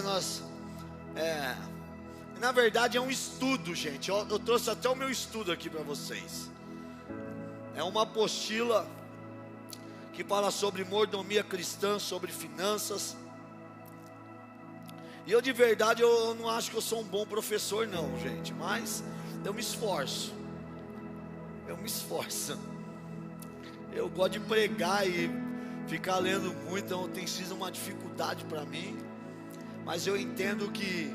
manhã na verdade é um estudo, gente. Eu trouxe até o meu estudo aqui para vocês. É uma apostila que fala sobre mordomia cristã, sobre finanças. E eu de verdade, eu não acho que eu sou um bom professor não, gente, mas eu me esforço. Eu gosto de pregar e ficar lendo muito, então tem sido uma dificuldade para mim. Mas eu entendo que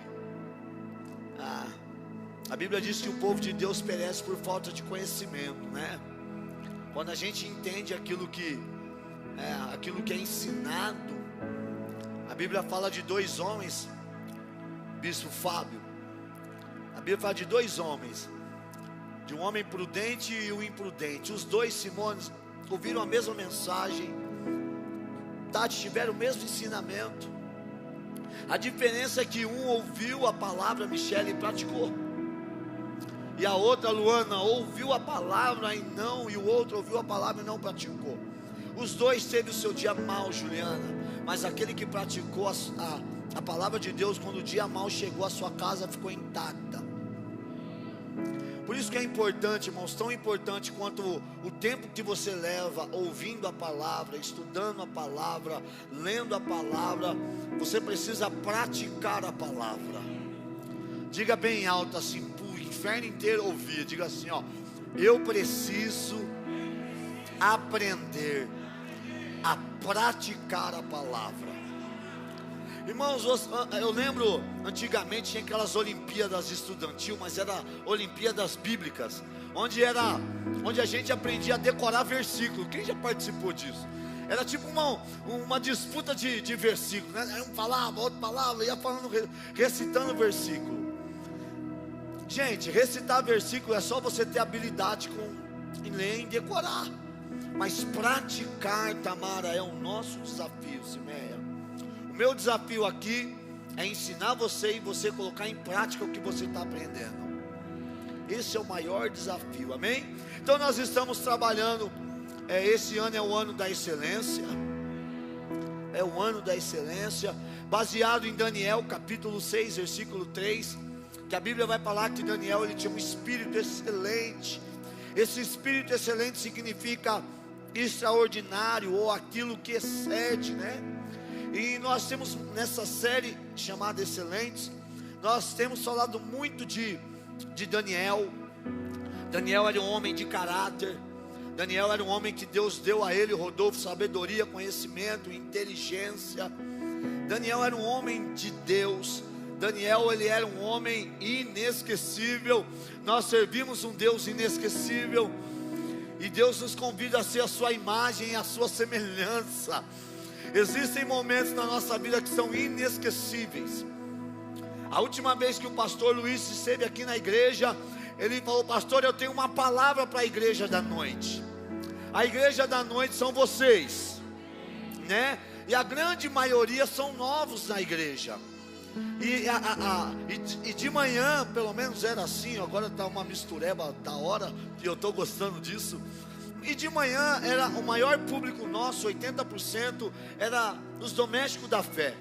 a Bíblia diz que o povo de Deus perece por falta de conhecimento, né? Quando a gente entende aquilo que é ensinado. A Bíblia fala de dois homens, Bispo Fábio. A Bíblia fala de dois homens, de um homem prudente e um imprudente. Os dois Simões ouviram a mesma mensagem, tiveram o mesmo ensinamento. A diferença é que um ouviu a palavra, Michele, e praticou, e a outra, Luana, ouviu a palavra e o outro ouviu a palavra e não praticou. Os dois teve o seu dia mal, Juliana, mas aquele que praticou a palavra de Deus, quando o dia mal chegou, a sua casa ficou intacta. Por isso que é importante, irmãos, tão importante quanto o tempo que você leva ouvindo a palavra, estudando a palavra, lendo a palavra, você precisa praticar a palavra. Diga bem alto assim, para o inferno inteiro ouvir, diga assim, eu preciso aprender a praticar a palavra. Irmãos, eu lembro, antigamente tinha aquelas Olimpíadas estudantil, mas era Olimpíadas bíblicas, onde a gente aprendia a decorar versículo. Quem já participou disso? Era tipo uma disputa de versículo, né? Um falava, outro falava, ia falando, recitando versículo. Gente, recitar versículo é só você ter habilidade em ler e decorar, mas praticar, Tamara, é o nosso desafio, Simeia. O meu desafio aqui é ensinar você e você colocar em prática o que você está aprendendo. Esse é o maior desafio, amém? Então nós estamos trabalhando, esse ano é o ano da excelência. É o ano da excelência, baseado em Daniel capítulo 6, versículo 3, que a Bíblia vai falar que Daniel, ele tinha um espírito excelente. Esse espírito excelente significa extraordinário, ou aquilo que excede, né? E nós temos nessa série chamada Excelentes, nós temos falado muito de Daniel. Daniel era um homem de caráter. Daniel era um homem que Deus deu a ele, Rodolfo, sabedoria, conhecimento, inteligência. Daniel era um homem de Deus. Daniel, ele era um homem inesquecível. Nós servimos um Deus inesquecível, e Deus nos convida a ser a sua imagem e a sua semelhança. Existem momentos na nossa vida que são inesquecíveis. A última vez que o pastor Luiz esteve aqui na igreja, ele falou: pastor, eu tenho uma palavra para a igreja da noite. A igreja da noite são vocês, né? E a grande maioria são novos na igreja. E de manhã, pelo menos era assim. Agora está uma mistureba da hora, e eu estou gostando disso. E de manhã era o maior público nosso, 80% era os domésticos da fé.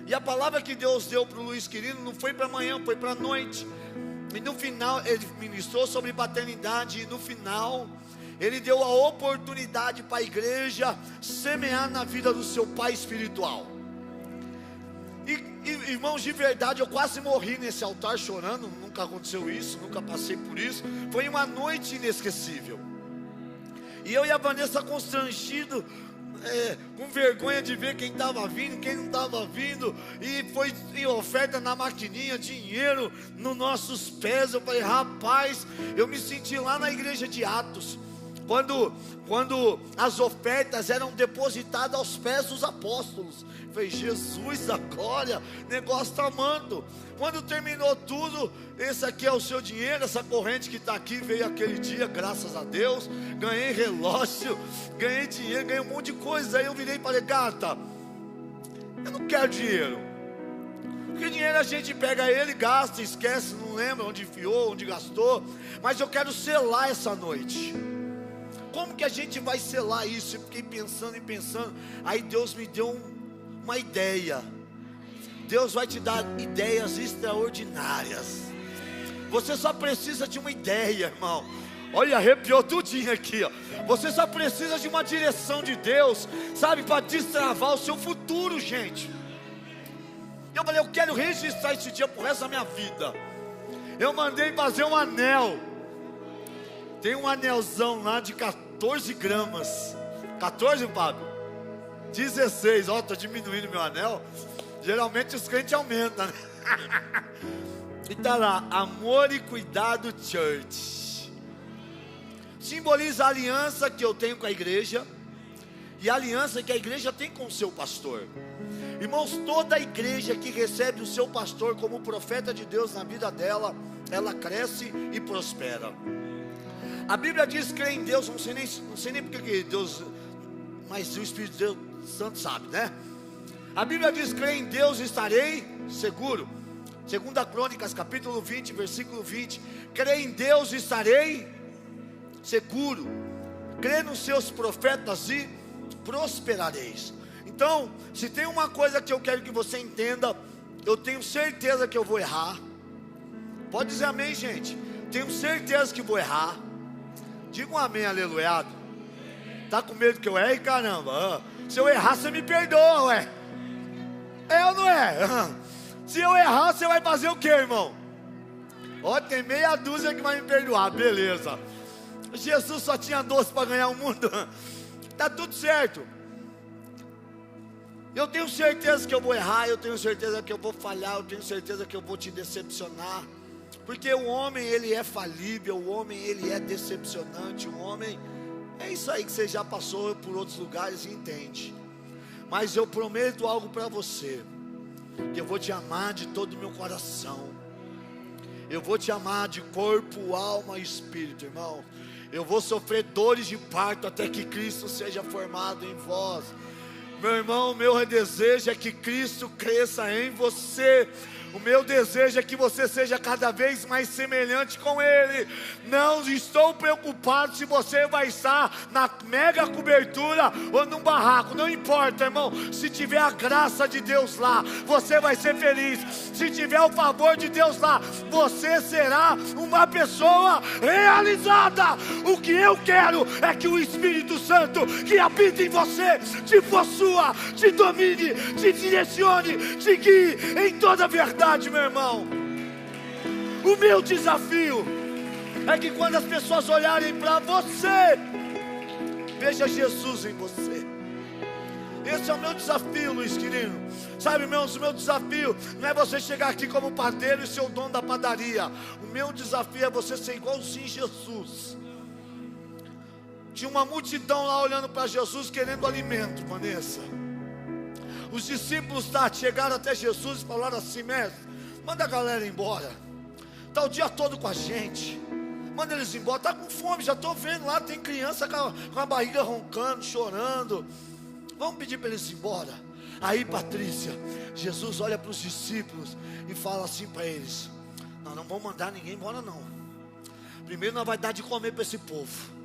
E a palavra que Deus deu para o Luiz Quirino não foi para amanhã, foi para a noite. E no final ele ministrou sobre paternidade, e no final ele deu a oportunidade para a igreja semear na vida do seu pai espiritual. E irmãos, de verdade, eu quase morri nesse altar chorando. Nunca aconteceu isso, nunca passei por isso. Foi uma noite inesquecível. E eu e a Vanessa constrangido, com vergonha de ver quem estava vindo, quem não estava vindo. E foi oferta na maquininha, dinheiro nos nossos pés. Eu falei: rapaz, eu me senti lá na igreja de Atos, quando as ofertas eram depositadas aos pés dos apóstolos. Eu falei: Jesus da glória, negócio está amando. Quando terminou tudo, esse aqui é o seu dinheiro, essa corrente que está aqui veio aquele dia, graças a Deus. Ganhei relógio, ganhei dinheiro, ganhei um monte de coisa. Aí eu virei e falei: gata, eu não quero dinheiro, porque dinheiro a gente pega ele, gasta, esquece, não lembra onde enfiou, onde gastou. Mas eu quero selar essa noite. Como que a gente vai selar isso? Eu fiquei pensando e pensando. Aí Deus me deu uma ideia. Deus vai te dar ideias extraordinárias. Você só precisa de uma ideia, irmão. Olha, arrepiou tudinho aqui, ó. Você só precisa de uma direção de Deus, sabe, para destravar o seu futuro, gente. Eu falei, eu quero registrar esse dia pro resto da minha vida. Eu mandei fazer um anel. Tem um anelzão lá de 14 gramas. 14, Fábio? 16, ó, tô diminuindo meu anel. Geralmente os crentes aumentam, né? E tá lá, Amor e Cuidado Church. Simboliza a aliança que eu tenho com a igreja e a aliança que a igreja tem com o seu pastor. Irmãos, toda a igreja que recebe o seu pastor como profeta de Deus na vida dela, ela cresce e prospera. A Bíblia diz crer em Deus, não sei nem porque que Deus, mas o Espírito de Deus Santo sabe, né? A Bíblia diz crer em Deus estarei seguro. 2 Crônicas capítulo 20, versículo 20. Crer em Deus estarei seguro. Crê nos seus profetas e prosperareis. Então, se tem uma coisa que eu quero que você entenda, eu tenho certeza que eu vou errar. Pode dizer amém, gente? Tenho certeza que vou errar. Diga um amém, aleluiado. Tá com medo que eu erre, caramba? Se eu errar, você me perdoa, ué. É ou não é? Se eu errar, você vai fazer o que, irmão? Ó, tem meia dúzia que vai me perdoar, beleza. Jesus só tinha 12 para ganhar o mundo. Tá tudo certo. Eu tenho certeza que eu vou errar, eu tenho certeza que eu vou falhar, eu tenho certeza que eu vou te decepcionar. Porque o homem, ele é falível, o homem, ele é decepcionante, o homem... É isso aí que você já passou por outros lugares e entende. Mas eu prometo algo para você, que eu vou te amar de todo o meu coração. Eu vou te amar de corpo, alma e espírito, irmão. Eu vou sofrer dores de parto até que Cristo seja formado em vós. Meu irmão, o meu desejo é que Cristo cresça em você. O meu desejo é que você seja cada vez mais semelhante com Ele. Não estou preocupado se você vai estar na mega cobertura ou num barraco. Não importa, irmão. Se tiver a graça de Deus lá, você vai ser feliz. Se tiver o favor de Deus lá, você será uma pessoa realizada. O que eu quero é que o Espírito Santo que habita em você te possua, te domine, te direcione, te guie em toda a verdade. Meu irmão, o meu desafio é que quando as pessoas olharem para você, veja Jesus em você. Esse é o meu desafio, Luiz querido. Sabe, irmãos, o meu desafio não é você chegar aqui como padeiro e ser o dono da padaria. O meu desafio é você ser igualzinho Jesus. Tinha uma multidão lá olhando para Jesus querendo alimento, Vanessa. Os discípulos chegaram até Jesus e falaram assim: mestre, manda a galera embora. Está o dia todo com a gente. Manda eles embora, está com fome, já estou vendo lá, tem criança com a barriga roncando, chorando. Vamos pedir para eles ir embora. Aí, Patrícia, Jesus olha para os discípulos e fala assim para eles: não vamos mandar ninguém embora não. Primeiro nós vamos dar de comer para esse povo.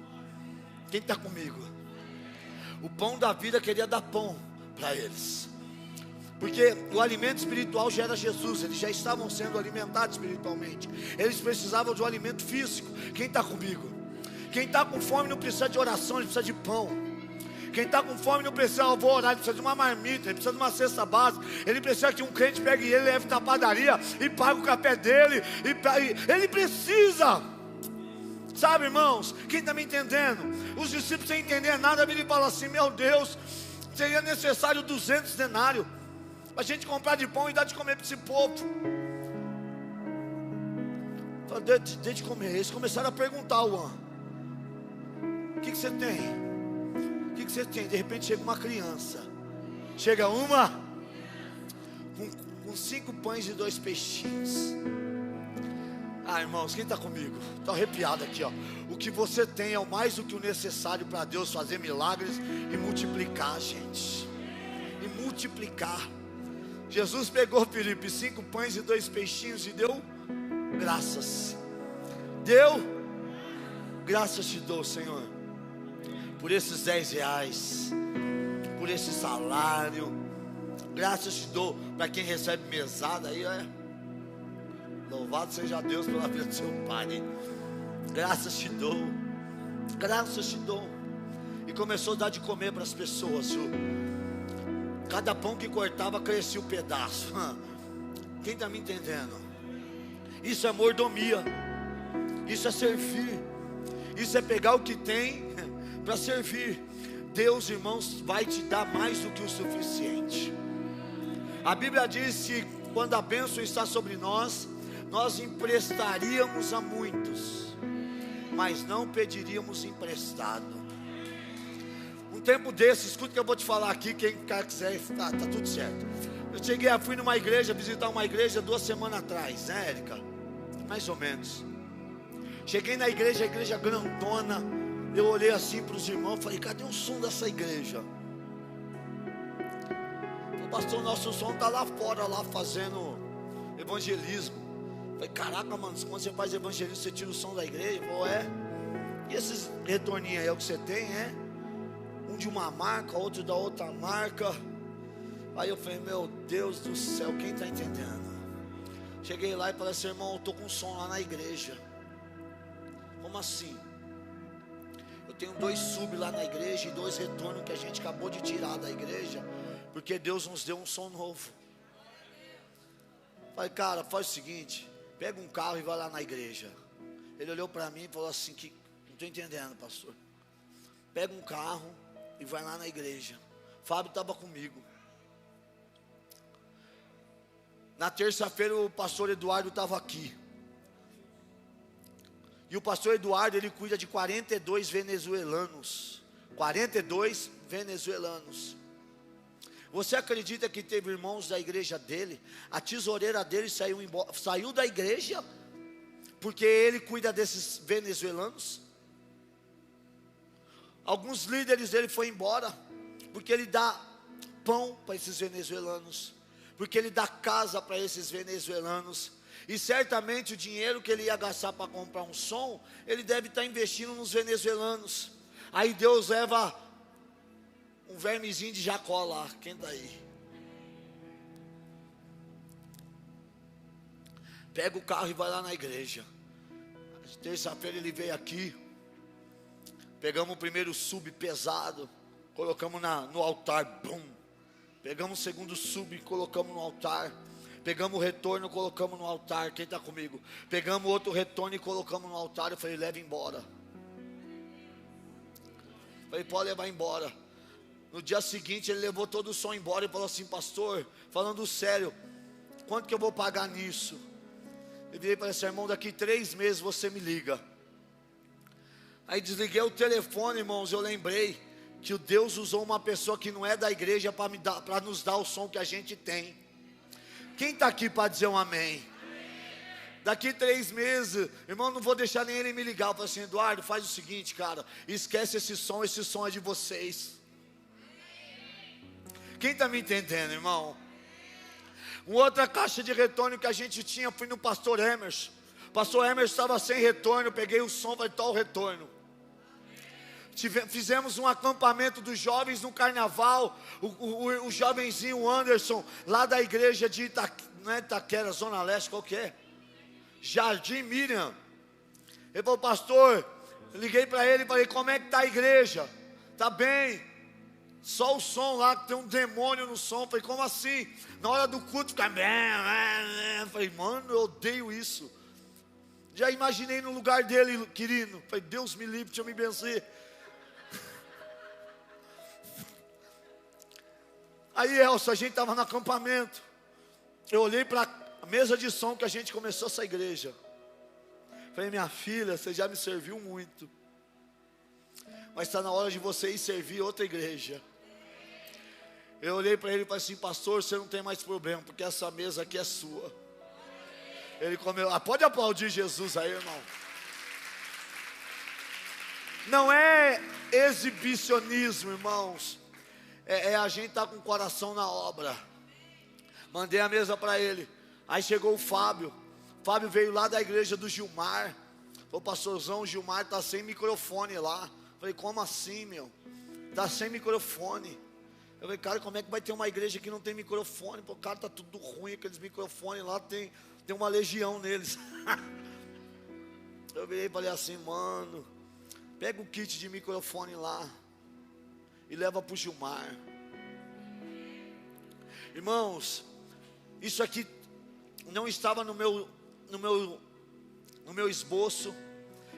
Quem está comigo? O pão da vida queria dar pão para eles. Porque o alimento espiritual já era Jesus. Eles já estavam sendo alimentados espiritualmente. Eles precisavam de um alimento físico. Quem está comigo? Quem está com fome não precisa de oração, ele precisa de pão. Quem está com fome não precisa, eu vou orar, ele precisa de uma marmita, ele precisa de uma cesta básica. Ele precisa que um crente pegue ele, leve na padaria e pague o café dele. Ele precisa. Sabe, irmãos, quem está me entendendo? Os discípulos sem entender nada, ele fala assim: meu Deus, seria necessário 200 denários para a gente comprar de pão e dar de comer para esse povo. Então, dê de comer. Eles começaram a perguntar: Juan, o que você tem? O que você tem? De repente chega uma criança. Chega uma com 5 pães e 2 peixinhos. Ah, irmãos, quem está comigo? Estou arrepiado aqui, ó. O que você tem é o mais do que o necessário para Deus fazer milagres e multiplicar, gente. E multiplicar. Jesus pegou, Felipe, 5 pães e 2 peixinhos e deu graças. Deu graças te dou, Senhor, por esses 10 reais, por esse salário, Graças te dou. Para quem recebe mesada aí, louvado seja Deus pela vida do seu pai. Graças te dou. Graças te dou. E começou a dar de comer para as pessoas, viu? Cada pão que cortava crescia um pedaço. Quem está me entendendo? Isso é mordomia. Isso é servir. Isso é pegar o que tem para servir. Deus, irmãos, vai te dar mais do que o suficiente. A Bíblia diz que quando a bênção está sobre nós, nós emprestaríamos a muitos, mas não pediríamos emprestado. Um tempo desse, escuta o que eu vou te falar aqui, quem quiser, tá tudo certo. Eu fui numa igreja, visitar uma igreja 2 semanas atrás, né, Érica? Mais ou menos. Cheguei na igreja, a igreja grandona. Eu olhei assim para os irmãos, falei, cadê o som dessa igreja? O pastor, nosso som está lá fora, lá fazendo evangelismo. Falei, caraca, mano, quando você faz evangelismo, você tira o som da igreja? Pô, E esses retorninhos aí, é o que você tem, Um de uma marca, outro da outra marca. Aí eu falei, meu Deus do céu, quem está entendendo? Cheguei lá e falei assim, irmão, eu estou com som lá na igreja. Como assim? Eu tenho 2 sub lá na igreja e 2 retornos que a gente acabou de tirar da igreja, porque Deus nos deu um som novo. Falei, cara, faz o seguinte, pega um carro e vai lá na igreja. Ele olhou para mim e falou assim, não estou entendendo, pastor. Pega um carro e vai lá na igreja. Fábio estava comigo. Na terça-feira o pastor Eduardo estava aqui. E o pastor Eduardo, ele cuida de 42 venezuelanos. 42 venezuelanos. Você acredita que teve irmãos da igreja dele? A tesoureira dele saiu da igreja porque ele cuida desses venezuelanos. Alguns líderes dele foram embora porque ele dá pão para esses venezuelanos, porque ele dá casa para esses venezuelanos. E certamente o dinheiro que ele ia gastar para comprar um som, ele deve estar investindo nos venezuelanos. Aí Deus leva um vermezinho de Jacó lá. Quem está aí? Pega o carro e vai lá na igreja. Terça-feira ele veio aqui. Pegamos o primeiro sub pesado, colocamos no altar. Bum. Pegamos o segundo sub e colocamos no altar. Pegamos o retorno e colocamos no altar. Quem está comigo? Pegamos outro retorno e colocamos no altar. Eu falei, leva embora. Falei, pode levar embora. No dia seguinte ele levou todo o som embora e falou assim, pastor, falando sério, quanto que eu vou pagar nisso? Eu virei para esse irmão, daqui 3 meses você me liga. Aí desliguei o telefone, irmãos, eu lembrei que o Deus usou uma pessoa que não é da igreja para nos dar o som que a gente tem. Quem está aqui para dizer um amém? Daqui 3 meses, irmão, não vou deixar nem ele me ligar. Eu falei assim, Eduardo, faz o seguinte, cara, esquece esse som é de vocês. Quem está me entendendo, irmão? Uma outra caixa de retorno que a gente tinha, fui no pastor Emerson. O pastor Emerson estava sem retorno, eu peguei o som, vai estar o retorno. Fizemos um acampamento dos jovens no carnaval. O jovenzinho Anderson, lá da igreja de não é Itaquera, Zona Leste, qual que é? Jardim Miriam. Ele falou, pastor, eu liguei para ele e falei, como é que está a igreja? Está bem, só o som lá, que tem um demônio no som. Eu falei, como assim? Na hora do culto fica... Eu falei, mano, eu odeio isso. Já imaginei no lugar dele, querido. Eu falei, Deus me livre, deixa eu me benzer. Aí, Elcio, a gente estava no acampamento. Eu olhei para a mesa de som que a gente começou essa igreja. Falei, minha filha, você já me serviu muito, mas está na hora de você ir servir outra igreja. Eu olhei para ele e falei assim, pastor, você não tem mais problema, porque essa mesa aqui é sua. Ele comeu. Pode aplaudir Jesus aí, irmão. Não é exibicionismo, irmãos. A gente estar com o coração na obra. Mandei a mesa para ele. Aí chegou o Fábio. O Fábio veio lá da igreja do Gilmar. Falou, pastorzão, o Gilmar está sem microfone lá. Falei, como assim, meu? Está sem microfone. falei, cara, como é que vai ter uma igreja que não tem microfone? Pô, cara, tá tudo ruim, aqueles microfones lá, tem uma legião neles. Eu virei e falei assim, mano, pega o kit de microfone lá e leva para o Gilmar. Irmãos, isso aqui não estava no meu esboço.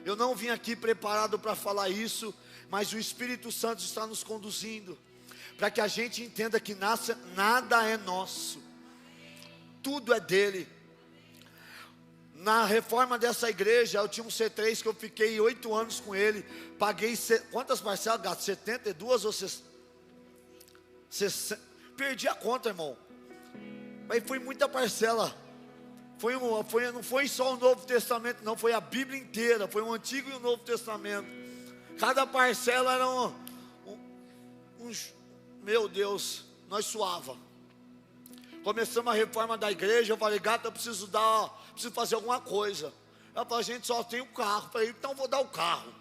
Eu não vim aqui preparado para falar isso, mas o Espírito Santo está nos conduzindo para que a gente entenda que nada é nosso, tudo é dele. Na reforma dessa igreja, eu tinha um C3 que eu fiquei 8 anos com ele. Paguei, quantas parcelas, gato? 72 ou 60? Perdi a conta, irmão. Mas foi muita parcela. Não foi só o Novo Testamento, não. Foi a Bíblia inteira. Foi o Antigo e o Novo Testamento. Cada parcela era meu Deus, nós suava. Começamos a reforma da igreja. Eu falei, gata, eu preciso fazer alguma coisa. Ela falou, a gente só tem o carro. Eu falei, então vou dar o carro.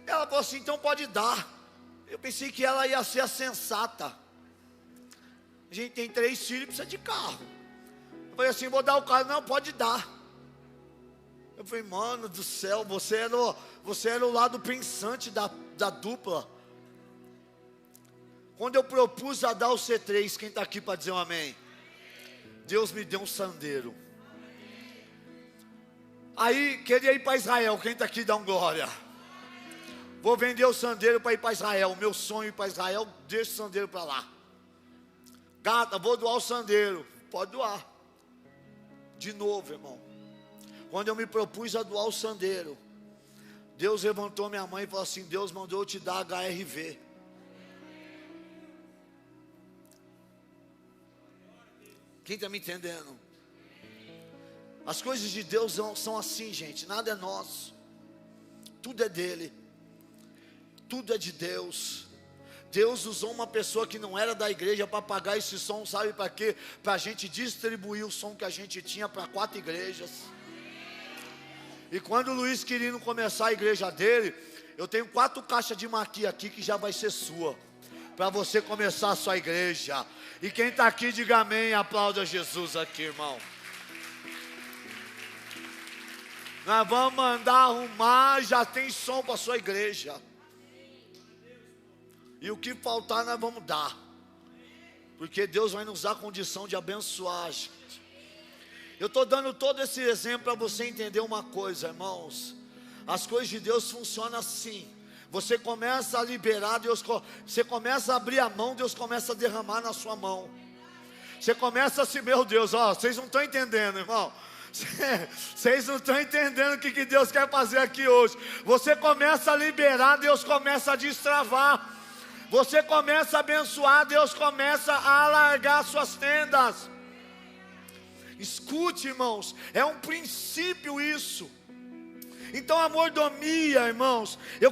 Ela falou assim, então pode dar. Eu pensei que ela ia ser a sensata. A gente tem 3 filhos e precisa de carro. Eu falei assim, vou dar o carro. Não, pode dar. Eu falei, mano do céu, você era o lado pensante da dupla. Quando eu propus a dar o C3, quem está aqui para dizer um amém? Deus me deu um sandeiro. Aí, queria ir para Israel, quem está aqui dá um glória. Vou vender o sandeiro para ir para Israel. O meu sonho é ir para Israel, deixa o sandeiro para lá. Gata, vou doar o sandeiro. Pode doar. De novo, irmão. Quando eu me propus a doar o sandeiro, Deus levantou minha mãe e falou assim, Deus mandou eu te dar HRV. Quem está me entendendo? As coisas de Deus são assim, gente. Nada é nosso. Tudo é dele. Tudo é de Deus. Deus usou uma pessoa que não era da igreja para pagar esse som, sabe para quê? Para a gente distribuir o som que a gente tinha para 4 igrejas. E quando o Luiz Quirino começar a igreja dele, eu tenho 4 caixas de maqui aqui que já vai ser sua, para você começar a sua igreja. E quem está aqui, diga amém, aplauda Jesus aqui, irmão. Nós vamos mandar arrumar, já tem som para a sua igreja. E o que faltar nós vamos dar. Porque Deus vai nos dar condição de abençoar, gente. Eu estou dando todo esse exemplo para você entender uma coisa, irmãos. As coisas de Deus funcionam assim. Você começa a liberar, você começa a abrir a mão, Deus começa a derramar na sua mão. Você começa assim, meu Deus, vocês não estão entendendo, irmão. Vocês não estão entendendo o que Deus quer fazer aqui hoje. Você começa a liberar, Deus começa a destravar. Você começa a abençoar, Deus começa a alargar suas tendas. Escute, irmãos, é um princípio isso. Então a mordomia, irmãos, eu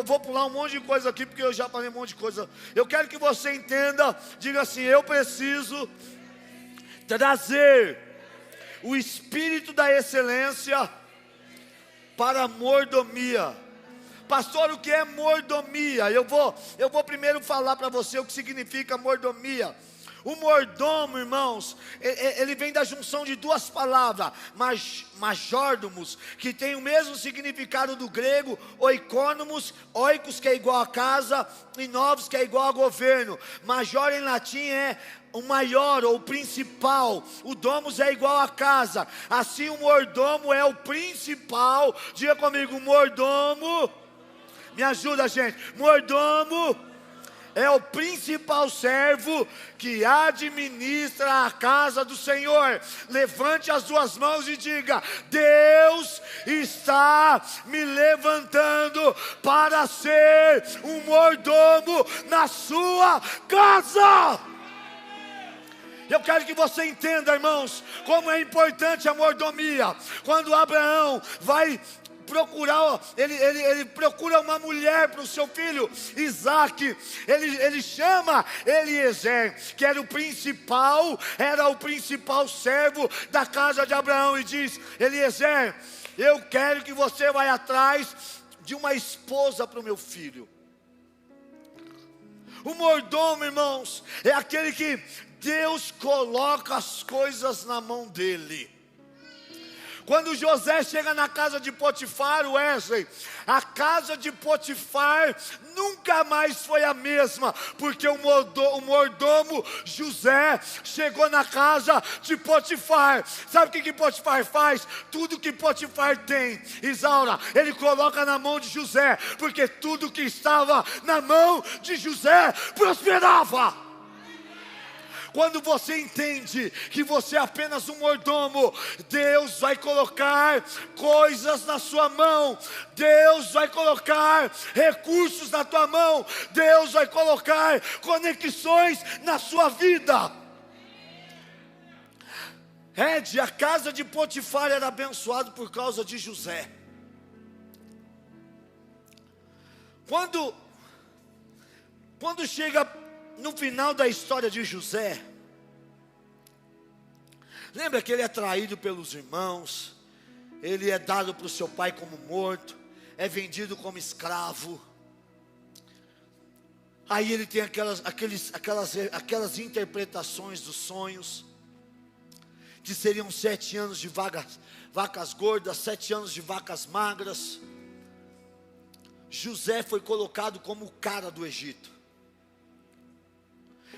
vou pular um monte de coisa aqui, porque eu já falei um monte de coisa. Eu quero que você entenda, diga assim, eu preciso trazer o espírito da excelência para a mordomia. Pastor, o que é mordomia? Eu vou primeiro falar para você o que significa mordomia. O mordomo, irmãos, ele vem da junção de 2 palavras, majordomos, que tem o mesmo significado do grego, oikonomos, oikos, que é igual a casa, e novos, que é igual a governo. Major em latim é o maior ou o principal. O domus é igual a casa. Assim o mordomo é o principal. Diga comigo, mordomo. Me ajuda, gente. Mordomo é o principal servo que administra a casa do Senhor. Levante as 2 mãos e diga: Deus está me levantando para ser um mordomo na sua casa. Eu quero que você entenda, irmãos, como é importante a mordomia. Quando Abraão vai procurar, ele procura uma mulher para o seu filho Isaque, ele chama Eliezer, que era o principal servo da casa de Abraão, e diz: Eliezer, eu quero que você vá atrás de uma esposa para o meu filho. O mordomo, irmãos, é aquele que Deus coloca as coisas na mão dele. Quando José chega na casa de Potifar, Wesley, a casa de Potifar nunca mais foi a mesma, porque o mordomo José chegou na casa de Potifar. Sabe o que Potifar faz? Tudo que Potifar tem, Isaura, ele coloca na mão de José, porque tudo que estava na mão de José prosperava. Quando você entende que você é apenas um mordomo, Deus vai colocar coisas na sua mão, Deus vai colocar recursos na tua mão, Deus vai colocar conexões na sua vida. A casa de Potifar era abençoada por causa de José. Quando chega no final da história de José, lembra que ele é traído pelos irmãos, ele é dado para o seu pai como morto, é vendido como escravo. Aí ele tem aquelas interpretações dos sonhos, que seriam 7 anos de vacas gordas, 7 anos de vacas magras. José foi colocado como o cara do Egito.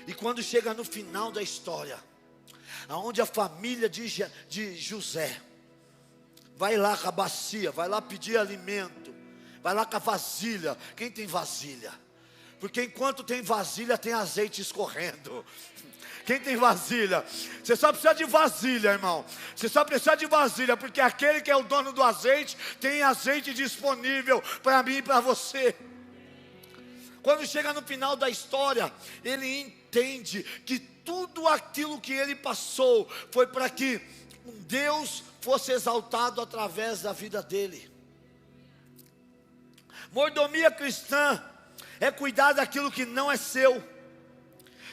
E quando chega no final da história, aonde a família de José vai lá com a bacia, vai lá pedir alimento, vai lá com a vasilha. Quem tem vasilha? Porque enquanto tem vasilha, tem azeite escorrendo. Quem tem vasilha? Você só precisa de vasilha, irmão. Você só precisa de vasilha, porque aquele que é o dono do azeite tem azeite disponível para mim e para você. Quando chega no final da história, ele entende que tudo aquilo que ele passou foi para que Deus fosse exaltado através da vida dele. Mordomia cristã é cuidar daquilo que não é seu.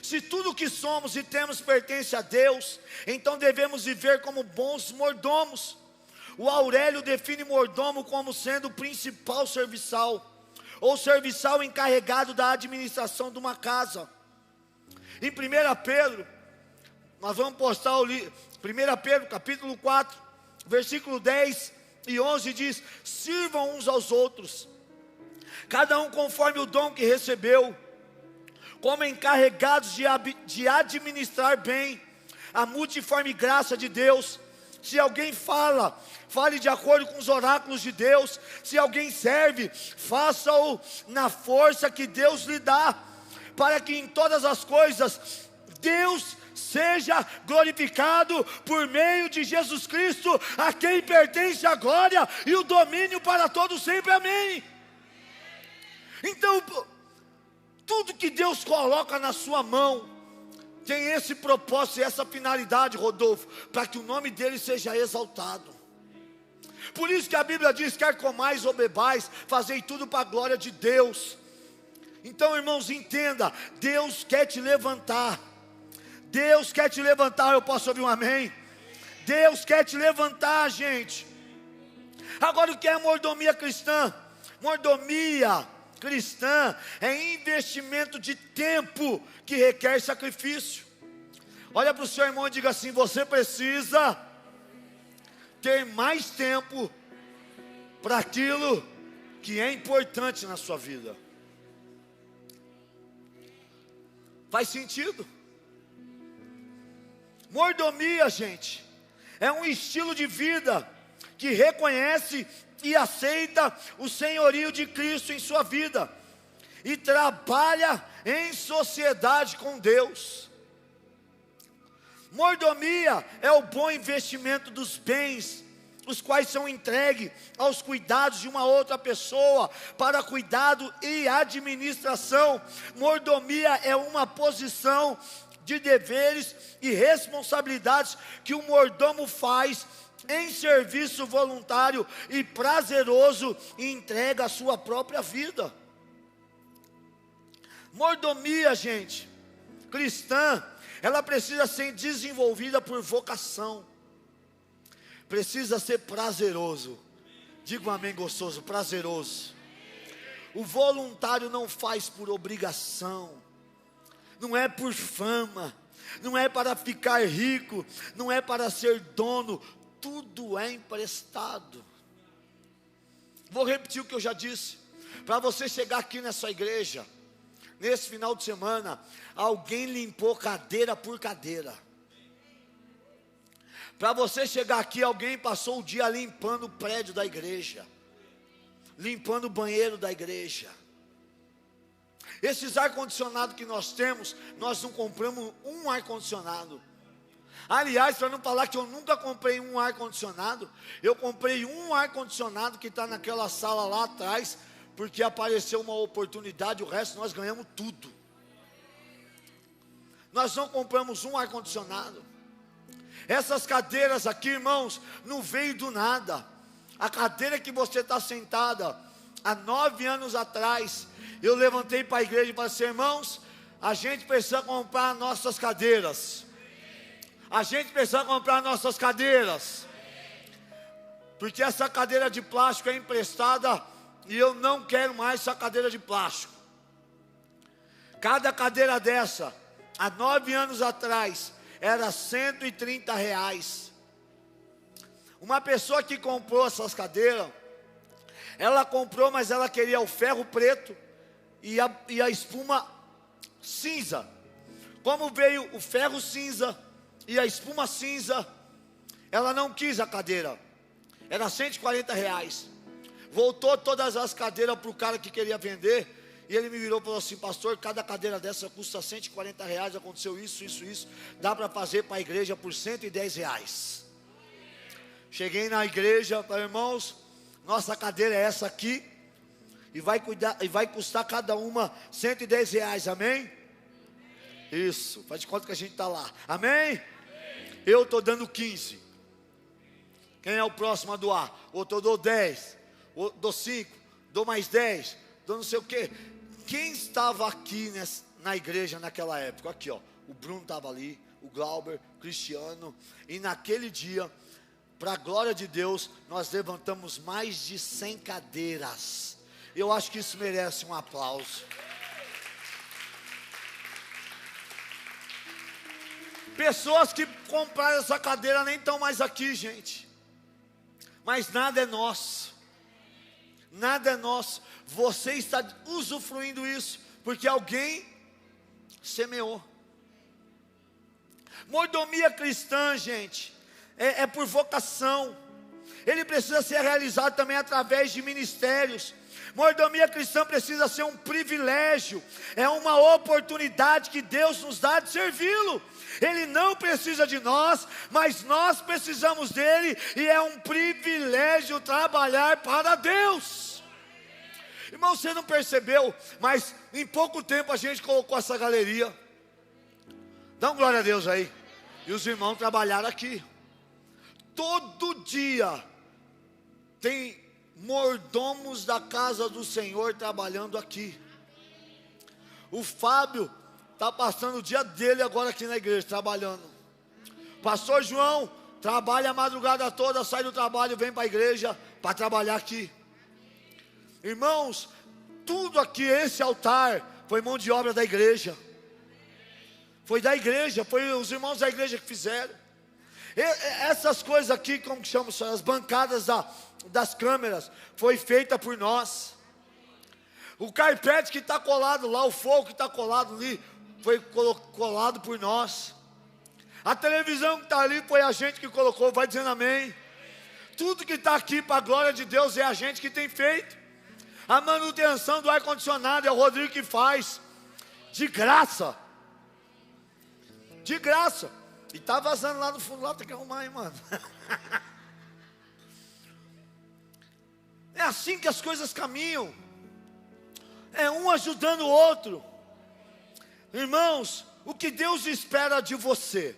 Se tudo que somos e temos pertence a Deus, então devemos viver como bons mordomos. O Aurélio define mordomo como sendo o principal serviçal, ou serviçal encarregado da administração de uma casa. Em 1 Pedro, nós vamos postar 1 Pedro capítulo 4, versículo 10 e 11 diz: sirvam uns aos outros, cada um conforme o dom que recebeu, como encarregados de administrar bem a multiforme graça de Deus. Se alguém fale de acordo com os oráculos de Deus. Se alguém serve, faça-o na força que Deus lhe dá, para que em todas as coisas Deus seja glorificado por meio de Jesus Cristo, a quem pertence a glória e o domínio para todos sempre, amém. Então, tudo que Deus coloca na sua mão tem esse propósito e essa finalidade, Rodolfo, para que o nome dele seja exaltado. Por isso que a Bíblia diz: quer comais ou bebais, fazei tudo para a glória de Deus. Então, irmãos, entenda, Deus quer te levantar. Deus quer te levantar. Eu posso ouvir um amém? Deus quer te levantar, gente. Agora, o que é mordomia cristã? Mordomia cristã é investimento de tempo que requer sacrifício. Olha para o seu irmão e diga assim: você precisa ter mais tempo para aquilo que é importante na sua vida. Faz sentido? Mordomia, gente, é um estilo de vida que reconhece e aceita o senhorio de Cristo em sua vida e trabalha em sociedade com Deus. Mordomia é o bom investimento dos bens, os quais são entregues aos cuidados de uma outra pessoa, para cuidado e administração. Mordomia é uma posição de deveres e responsabilidades que o mordomo faz em serviço voluntário e prazeroso, e entrega a sua própria vida. Mordomia, gente, cristã, ela precisa ser desenvolvida por vocação, precisa ser prazeroso. Diga um amém gostoso, prazeroso. O voluntário não faz por obrigação, não é por fama, não é para ficar rico, não é para ser dono, tudo é emprestado. Vou repetir o que eu já disse. Para você chegar aqui nessa igreja, nesse final de semana, alguém limpou cadeira por cadeira. Para você chegar aqui, alguém passou o dia limpando o prédio da igreja, limpando o banheiro da igreja. Esses ar-condicionado que nós temos, nós não compramos um ar-condicionado. Aliás, para não falar que eu nunca comprei um ar-condicionado, eu comprei um ar-condicionado que está naquela sala lá atrás, porque apareceu uma oportunidade, o resto nós ganhamos tudo. Nós não compramos um ar-condicionado. Essas cadeiras aqui, irmãos, não veio do nada. A cadeira que você está sentada, há 9 anos atrás, eu levantei para a igreja e falei assim: irmãos, a gente precisa comprar nossas cadeiras. A gente precisa comprar nossas cadeiras. Porque essa cadeira de plástico é emprestada e eu não quero mais essa cadeira de plástico. Cada cadeira dessa, há 9 anos atrás, era R$130. Uma pessoa que comprou essas cadeiras, ela comprou, mas ela queria o ferro preto e a espuma cinza. Como veio o ferro cinza e a espuma cinza, ela não quis a cadeira. Era R$140. Voltou todas as cadeiras para o cara que queria vender, e ele me virou e falou assim: pastor, cada cadeira dessa custa R$140, aconteceu isso, dá para fazer para a igreja por R$110. Cheguei na igreja, falei: irmãos, nossa cadeira é essa aqui, e vai custar cada uma R$110, amém? Isso, faz de conta que a gente está lá, amém? Eu estou dando 15. Quem é o próximo a doar? Outro eu dou 10, dou 5, dou mais 10, dou não sei o que. Quem estava aqui na igreja naquela época? Aqui ó, o Bruno estava ali, o Glauber, o Cristiano. E naquele dia, para a glória de Deus, nós levantamos mais de 100 cadeiras. Eu acho que isso merece um aplauso. Pessoas que compraram essa cadeira nem estão mais aqui, gente. Mas nada é nosso. Nada é nosso. Você está usufruindo isso porque alguém semeou. Mordomia cristã, gente, é por vocação. Ele precisa ser realizado também através de ministérios. Mordomia cristã precisa ser um privilégio, é uma oportunidade que Deus nos dá de servi-lo. Ele não precisa de nós, mas nós precisamos dele, e é um privilégio trabalhar para Deus. Irmão, você não percebeu, mas em pouco tempo a gente colocou essa galeria. Dá uma glória a Deus aí. E os irmãos trabalharam aqui. Todo dia tem mordomos da casa do Senhor trabalhando aqui. O Fábio está passando o dia dele agora aqui na igreja, trabalhando. Pastor João trabalha a madrugada toda, sai do trabalho e vem para a igreja para trabalhar aqui. Irmãos, tudo aqui, esse altar, foi mão de obra da igreja. Foi da igreja, foi os irmãos da igreja que fizeram. Essas coisas aqui, como que chamam, as bancadas das câmeras, foi feita por nós. O carpete que está colado lá, o fogo que está colado ali, foi colado por nós. A televisão que está ali, foi a gente que colocou, vai dizendo amém. Tudo que está aqui para a glória de Deus é a gente que tem feito. A manutenção do ar-condicionado é o Rodrigo que faz, de graça. De graça. E tá vazando lá no fundo, lá tem que arrumar, hein, mano. É assim que as coisas caminham. É um ajudando o outro. Irmãos, o que Deus espera de você?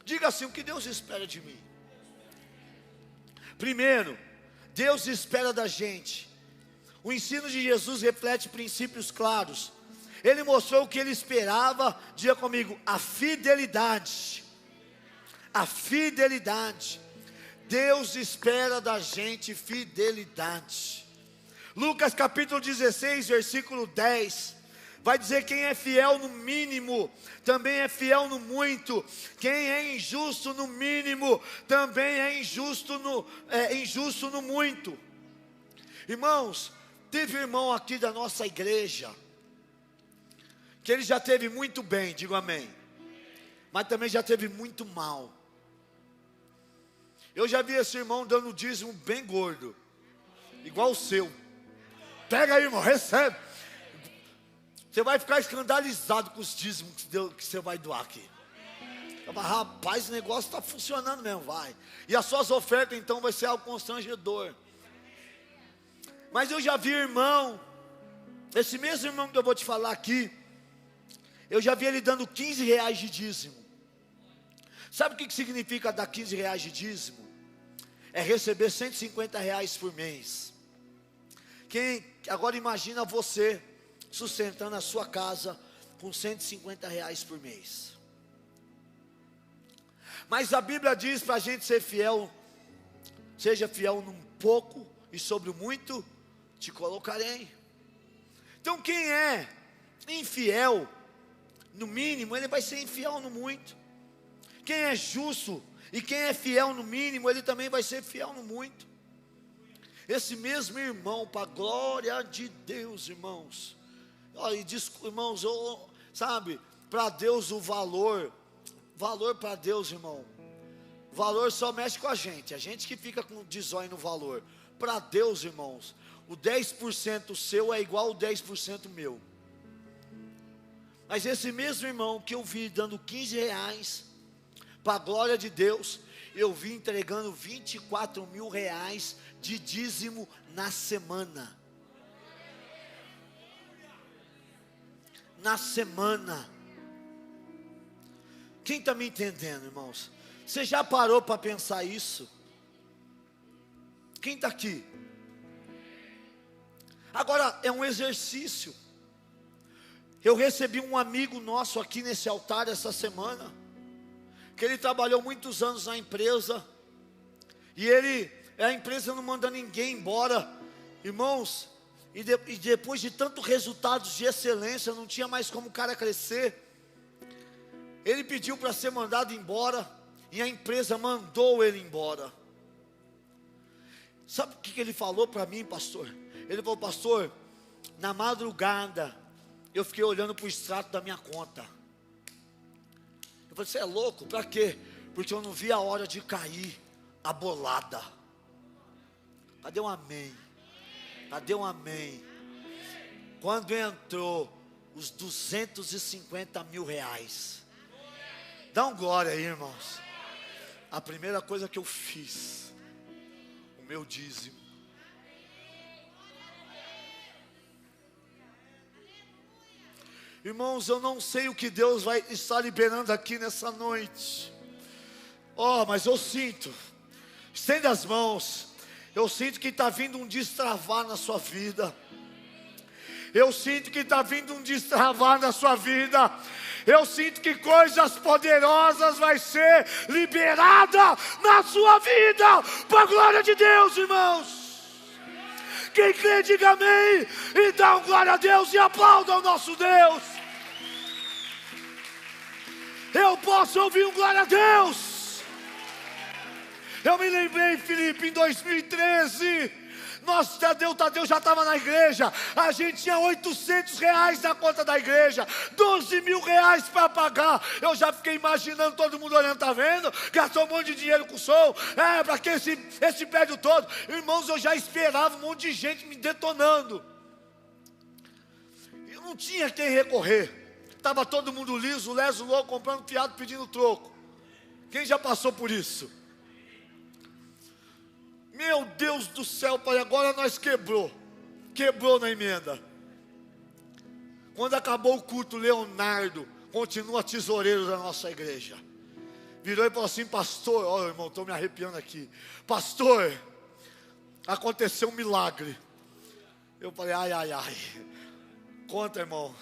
Diga assim: o que Deus espera de mim? Primeiro, Deus espera da gente. O ensino de Jesus reflete princípios claros. Ele mostrou o que ele esperava. Diga comigo: a fidelidade. A fidelidade. Deus espera da gente fidelidade. Lucas capítulo 16, versículo 10. Vai dizer: quem é fiel no mínimo, também é fiel no muito. Quem é injusto no mínimo, também é injusto no muito. Irmãos, teve irmão aqui da nossa igreja, que ele já teve muito bem, digo amém, mas também já teve muito mal. Eu já vi esse irmão dando dízimo bem gordo, igual o seu. Pega aí, irmão, recebe. Você vai ficar escandalizado com os dízimos que você vai doar aqui. Mas, rapaz, o negócio está funcionando mesmo, vai. E as suas ofertas então vai ser algo constrangedor. Mas eu já vi irmão, esse mesmo irmão que eu vou te falar aqui, eu já vi ele dando 15 reais de dízimo. Sabe o que significa dar 15 reais de dízimo? É receber 150 reais por mês. Agora imagina você sustentando a sua casa com 150 reais por mês. Mas a Bíblia diz para a gente ser fiel: seja fiel num pouco, e sobre o muito te colocarei. Então quem é infiel no mínimo, ele vai ser infiel no muito. Quem é justo e quem é fiel no mínimo, ele também vai ser fiel no muito. Esse mesmo irmão, para a glória de Deus, irmãos. Olha, irmãos, sabe, para Deus o valor para Deus, irmão, valor só mexe com a gente que fica com desóio no valor. Para Deus, irmãos, o 10% seu é igual ao 10% meu. Mas esse mesmo irmão que eu vi dando 15 reais, para a glória de Deus, eu vi entregando 24 mil reais de dízimo na semana. Na semana. Quem está me entendendo, irmãos? Você já parou para pensar isso? Quem está aqui? Agora é um exercício. Eu recebi um amigo nosso aqui nesse altar essa semana, que ele trabalhou muitos anos na empresa, e a empresa não manda ninguém embora, irmãos, e depois de tantos resultados de excelência, não tinha mais como o cara crescer. Ele pediu para ser mandado embora, e a empresa mandou ele embora. Sabe o que ele falou para mim, pastor? Ele falou: pastor, na madrugada, eu fiquei olhando para o extrato da minha conta. Eu falei: você é louco? Para quê? Porque eu não vi a hora de cair a bolada. Cadê um amém? Cadê um amém? Quando entrou os 250 mil reais, dá um glória aí, irmãos. A primeira coisa que eu fiz, o meu dízimo. Irmãos, eu não sei o que Deus vai estar liberando aqui nessa noite. Mas eu sinto, estenda as mãos. Eu sinto que está vindo um destravar na sua vida. Eu sinto que está vindo um destravar na sua vida. Eu sinto que coisas poderosas vai ser liberada na sua vida, para a glória de Deus, irmãos. Quem crê, diga amém, e dá um glória a Deus, e aplauda o nosso Deus. Eu posso ouvir um glória a Deus. Eu me lembrei, Felipe, em 2013, Tadeu já estava na igreja, a gente tinha 800 reais na conta da igreja, 12 mil reais para pagar. Eu já fiquei imaginando todo mundo olhando, tá vendo? Gastou um monte de dinheiro com o som, para que esse prédio todo? Irmãos, eu já esperava um monte de gente me detonando. Eu não tinha quem recorrer, estava todo mundo liso, leso, louco, comprando fiado, pedindo troco. Quem já passou por isso? Meu Deus do céu, pai, agora nós quebrou na emenda. Quando acabou o culto, Leonardo continua tesoureiro da nossa igreja. Virou e falou assim: pastor, irmão, estou me arrepiando aqui. Pastor, aconteceu um milagre. Eu falei: ai. Conta, irmão,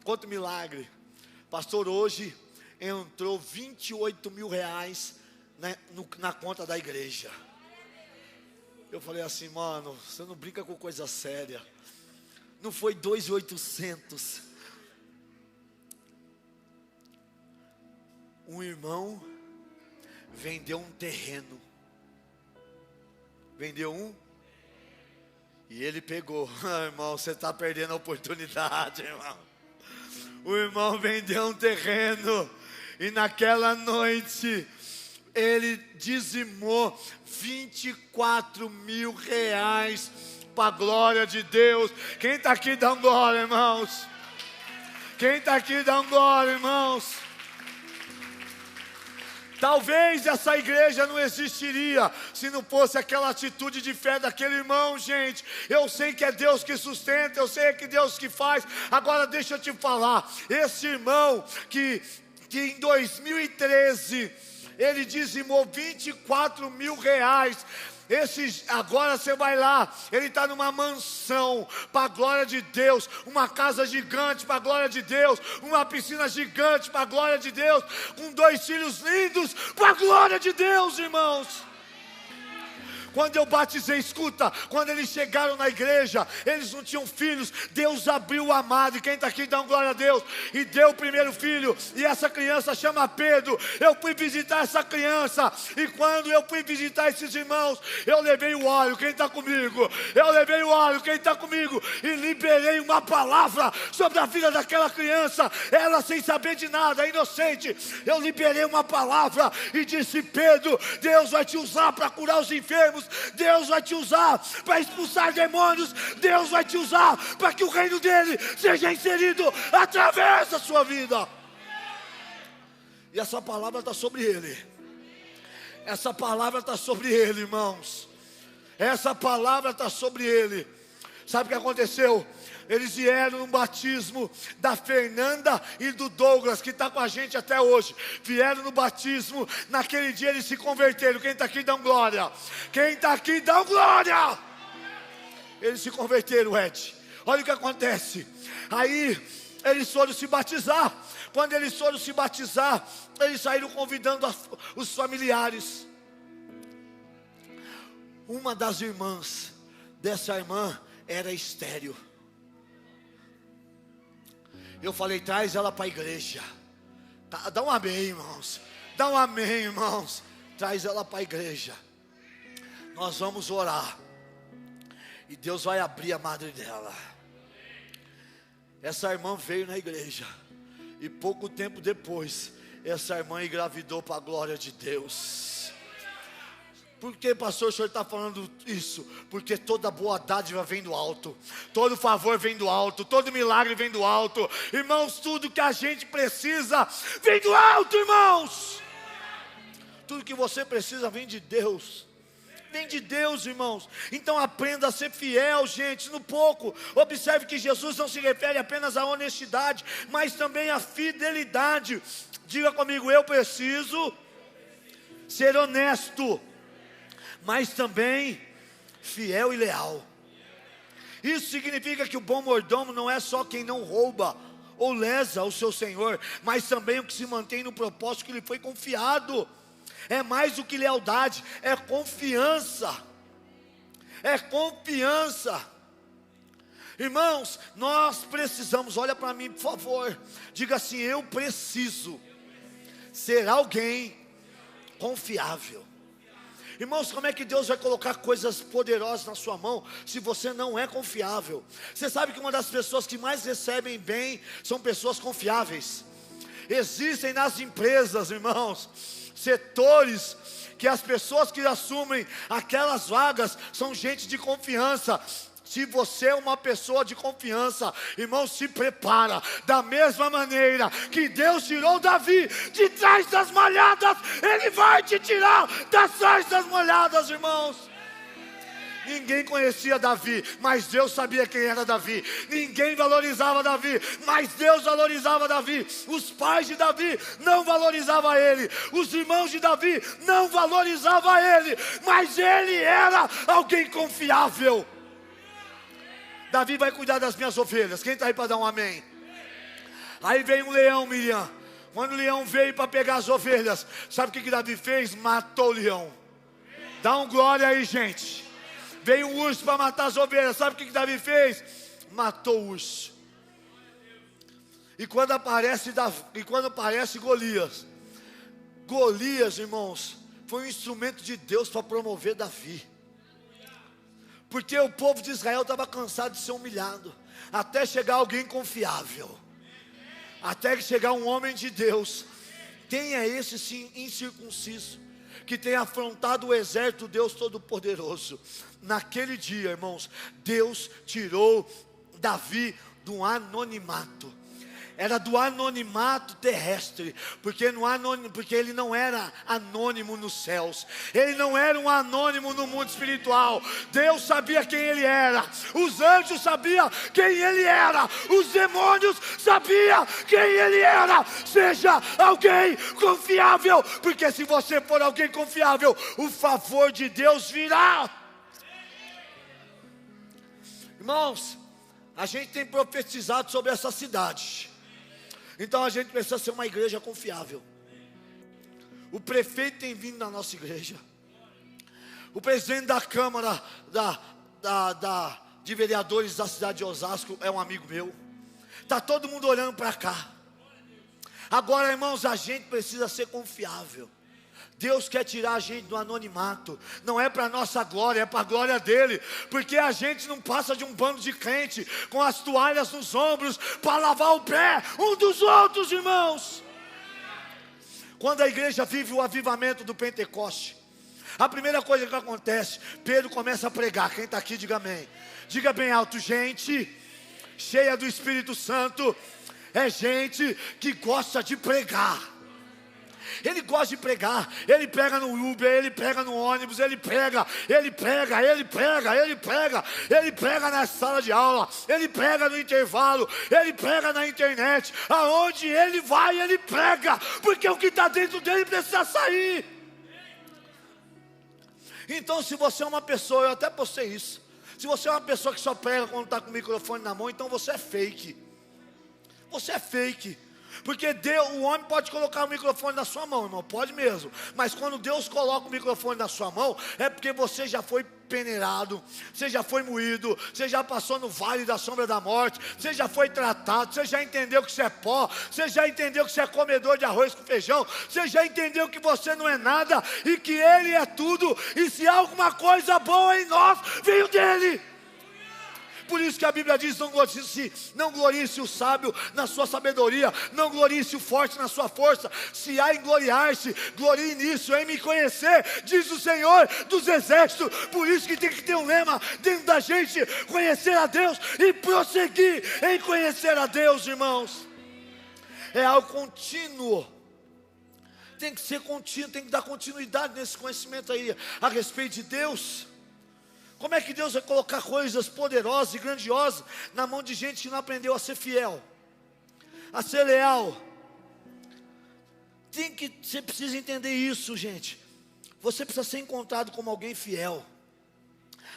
conta o milagre. Pastor, hoje entrou 28 mil reais na conta da igreja. Eu falei assim: mano, você não brinca com coisa séria. Não foi 2.800, Um irmão vendeu um terreno. Vendeu um. E ele pegou. Ah, irmão, você está perdendo a oportunidade, irmão. O irmão vendeu um terreno. E naquela noite, ele dizimou 24 mil reais para a glória de Deus. Quem está aqui dá um glória, irmãos? Quem está aqui dá um glória, irmãos? Talvez essa igreja não existiria se não fosse aquela atitude de fé daquele irmão, gente. Eu sei que é Deus que sustenta, eu sei que é Deus que faz. Agora deixa eu te falar, esse irmão que em 2013 ele dizimou 24 mil reais. Agora você vai lá, ele está numa mansão, para a glória de Deus, uma casa gigante para a glória de Deus, uma piscina gigante para a glória de Deus, com 2 filhos lindos para a glória de Deus, irmãos. Quando eu batizei, escuta, quando eles chegaram na igreja, eles não tinham filhos, Deus abriu o amado, e quem está aqui dá glória a Deus, e deu o primeiro filho, e essa criança chama Pedro. Eu fui visitar essa criança, e quando eu fui visitar esses irmãos, eu levei o óleo, quem está comigo? Eu levei o óleo, quem está comigo? E liberei uma palavra sobre a vida daquela criança, ela sem saber de nada, inocente. Eu liberei uma palavra, e disse: Pedro, Deus vai te usar para curar os enfermos, Deus vai te usar para expulsar demônios, Deus vai te usar para que o reino dele seja inserido através da sua vida. E essa palavra está sobre ele. Essa palavra está sobre ele, irmãos. Essa palavra está sobre ele. Sabe o que aconteceu? Eles vieram no batismo da Fernanda e do Douglas, que está com a gente até hoje. Vieram no batismo, naquele dia eles se converteram. Quem está aqui dá glória. Quem está aqui dá glória. Eles se converteram, Ed. Olha o que acontece. Aí eles foram se batizar. Quando eles foram se batizar, eles saíram convidando os familiares. Uma das irmãs dessa irmã era estéril. Eu falei: traz ela para a igreja. Dá um amém, irmãos. Dá um amém, irmãos. Traz ela para a igreja. Nós vamos orar. E Deus vai abrir a madre dela. Essa irmã veio na igreja. E pouco tempo depois, essa irmã engravidou para a glória de Deus. Por que, pastor, o senhor está falando isso? Porque toda boa dádiva vem do alto, todo favor vem do alto, todo milagre vem do alto. Irmãos, tudo que a gente precisa vem do alto, irmãos. Tudo que você precisa vem de Deus. Vem de Deus, irmãos. Então aprenda a ser fiel, gente, no pouco. Observe que Jesus não se refere apenas à honestidade, mas também à fidelidade. Diga comigo: eu preciso ser honesto, mas também fiel e leal. Isso significa que o bom mordomo não é só quem não rouba ou lesa o seu senhor, mas também o que se mantém no propósito que lhe foi confiado. É mais do que lealdade, é confiança. É confiança. Irmãos, nós precisamos, olha para mim por favor, diga assim: eu preciso ser alguém confiável. Irmãos, como é que Deus vai colocar coisas poderosas na sua mão se você não é confiável? Você sabe que uma das pessoas que mais recebem bem são pessoas confiáveis. Existem nas empresas, irmãos, setores que as pessoas que assumem aquelas vagas são gente de confiança. Se você é uma pessoa de confiança, irmão, se prepara. Da mesma maneira que Deus tirou Davi de trás das malhadas, Ele vai te tirar das trás das malhadas, irmãos. Ninguém conhecia Davi, mas Deus sabia quem era Davi. Ninguém valorizava Davi, mas Deus valorizava Davi. Os pais de Davi não valorizavam ele. Os irmãos de Davi não valorizavam ele, mas ele era alguém confiável. Davi vai cuidar das minhas ovelhas. Quem está aí para dar um amém? Aí vem um leão, Miriam. Quando o leão veio para pegar as ovelhas, sabe o que Davi fez? Matou o leão. Dá um glória aí, gente. Veio um urso para matar as ovelhas. Sabe o que Davi fez? Matou o urso. E quando aparece Golias, Golias, irmãos, foi um instrumento de Deus para promover Davi. Porque o povo de Israel estava cansado de ser humilhado, até chegar alguém confiável, até que chegar um homem de Deus. Quem é esse sim incircunciso, que tem afrontado o exército do Deus Todo-Poderoso? Naquele dia, irmãos, Deus tirou Davi do anonimato. Era do anonimato terrestre, porque ele não era anônimo nos céus, ele não era um anônimo no mundo espiritual. Deus sabia quem ele era, os anjos sabiam quem ele era, os demônios sabiam quem ele era. Seja alguém confiável, porque se você for alguém confiável, o favor de Deus virá. Irmãos, a gente tem profetizado sobre essa cidade. Então a gente precisa ser uma igreja confiável. O prefeito tem vindo na nossa igreja. O presidente da Câmara de Vereadores da cidade de Osasco é um amigo meu. Está todo mundo olhando para cá. Agora, irmãos, a gente precisa ser confiável. Deus quer tirar a gente do anonimato. Não é para a nossa glória, é para a glória dele. Porque a gente não passa de um bando de crente com as toalhas nos ombros para lavar o pé um dos outros, irmãos. Quando a igreja vive o avivamento do Pentecoste, a primeira coisa que acontece, Pedro começa a pregar. Quem está aqui, diga amém. Diga bem alto: gente cheia do Espírito Santo é gente que gosta de pregar. Ele gosta de pregar, ele prega no Uber, ele prega no ônibus, ele prega na sala de aula, ele prega no intervalo, ele prega na internet, aonde ele vai, ele prega, porque o que está dentro dele precisa sair. Então, se você é uma pessoa, eu até postei isso, se você é uma pessoa que só prega quando está com o microfone na mão, então você é fake. Você é fake. Porque Deus, o homem pode colocar o microfone na sua mão, irmão, pode mesmo. Mas quando Deus coloca o microfone na sua mão, é porque você já foi peneirado, você já foi moído, você já passou no vale da sombra da morte, você já foi tratado, você já entendeu que você é pó, você já entendeu que você é comedor de arroz com feijão, você já entendeu que você não é nada e que Ele é tudo. E se há alguma coisa boa em nós, veio dEle. Por isso que a Bíblia diz: não glorie-se o sábio na sua sabedoria, não glorie-se o forte na sua força. Se há em gloriar-se, glorie nisso, em me conhecer, diz o Senhor dos exércitos. Por isso que tem que ter um lema dentro da gente: conhecer a Deus e prosseguir em conhecer a Deus, irmãos. É algo contínuo. Tem que ser contínuo, tem que dar continuidade nesse conhecimento aí a respeito de Deus. Como é que Deus vai colocar coisas poderosas e grandiosas na mão de gente que não aprendeu a ser fiel, a ser leal? Você precisa entender isso, gente. Você precisa ser encontrado como alguém fiel,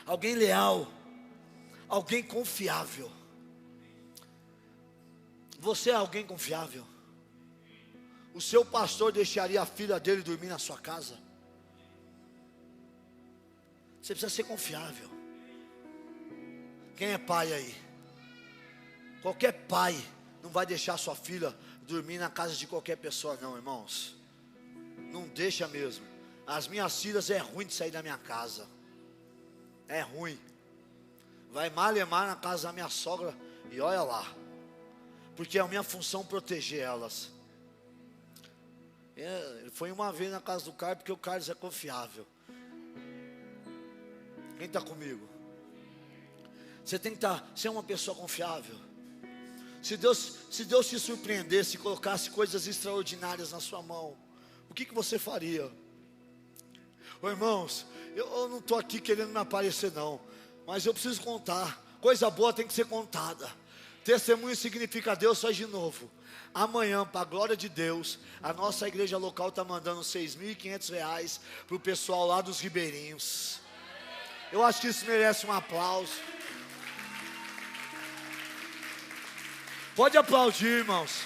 alguém leal, alguém confiável. Você é alguém confiável? O seu pastor deixaria a filha dele dormir na sua casa? Você precisa ser confiável. Quem é pai aí? Qualquer pai não vai deixar sua filha dormir na casa de qualquer pessoa, não, irmãos. Não deixa mesmo. As minhas filhas é ruim de sair da minha casa. É ruim. Vai malemar na casa da minha sogra e olha lá. Porque é a minha função proteger elas. Foi uma vez na casa do Carlos, porque o Carlos é confiável. Quem está comigo? Você tem que ser uma pessoa confiável. Se Deus te surpreendesse e colocasse coisas extraordinárias na sua mão, o que você faria? Irmãos, eu não estou aqui querendo me aparecer não, mas eu preciso contar. Coisa boa tem que ser contada. Testemunho significa Deus faz de novo. Amanhã, para a glória de Deus, a nossa igreja local está mandando R$6.500 para o pessoal lá dos Ribeirinhos. Eu acho que isso merece um aplauso. Pode aplaudir, irmãos.